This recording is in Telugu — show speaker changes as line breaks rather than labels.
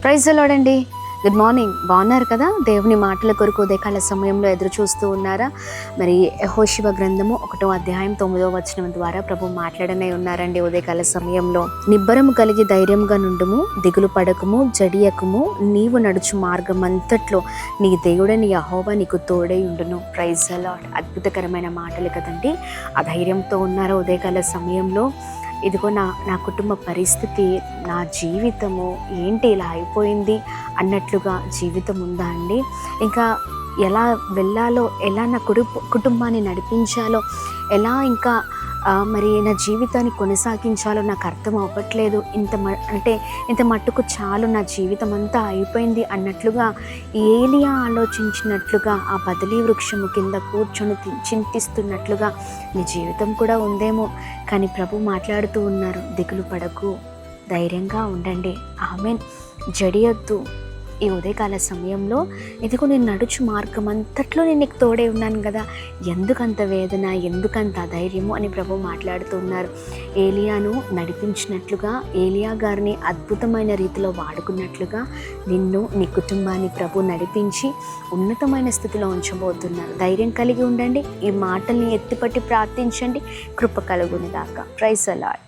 ప్రైజ్ ది లార్డ్ అండి. Good morning. బాగున్నారు కదా? దేవుని మాటల కొరకు ఉదయకాల సమయంలో ఎదురు చూస్తూ ఉన్నారా? మరి యెహోషువ గ్రంథము 1వ అధ్యాయం 9వ వచనం ద్వారా ప్రభు మాట్లాడనే ఉన్నారండి. ఉదయకాల సమయంలో నిబ్బరము కలిగి ధైర్యంగా నుండుము, దిగులు పడకము, జడియకము, నీవు నడుచు మార్గం అంతట్లో నీ దేవుడని యెహోవా నీకు తోడై ఉండును. Praise the lord. అద్భుతకరమైన మాటలు కదండి. ఆ ధైర్యంతో ఉన్నారా ఉదయకాల సమయంలో? ఇదిగో నా కుటుంబ పరిస్థితి, నా జీవితము ఏంటి ఇలా అయిపోయింది అన్నట్లుగా జీవితం ఉందా అండి? ఇంకా ఎలా వెళ్ళాలో, ఎలా నా కుటుంబాన్ని నడిపించాలో, ఎలా ఇంకా మరి నా జీవితాన్ని కొనసాగించాలో నాకు అర్థం అవ్వట్లేదు. ఇంత మట్టుకు చాలు, నా జీవితం అంతా అయిపోయింది అన్నట్లుగా ఏలియా ఆలోచించినట్లుగా ఆ బదలీ వృక్షము కింద కూర్చొని చింతిస్తున్నట్లుగా నీ జీవితం కూడా ఉందేమో. కానీ ప్రభు మాట్లాడుతూ ఉన్నారు, దిగులు పడకు, ధైర్యంగా ఉండండి. ఆమేన్. జడియొద్దు. ఈ ఉదయకాల సమయంలో ఇదిగో నేను నడుచు మార్గం అంతట్లో నేను నీకు తోడే ఉన్నాను కదా, ఎందుకంత వేదన, ఎందుకంత అధైర్యము అని ప్రభు మాట్లాడుతూ ఉన్నారు. ఏలియాను నడిపించినట్లుగా, ఏలియా గారిని అద్భుతమైన రీతిలో వాడుకున్నట్లుగా నిన్ను, నీ కుటుంబాన్ని ప్రభు నడిపించి ఉన్నతమైన స్థితిలో ఉంచబోతున్నారు. ధైర్యం కలిగి ఉండండి. ఈ మాటల్ని ఎత్తిపట్టి ప్రార్థించండి. కృప కలుగును గాక. Praise the lord.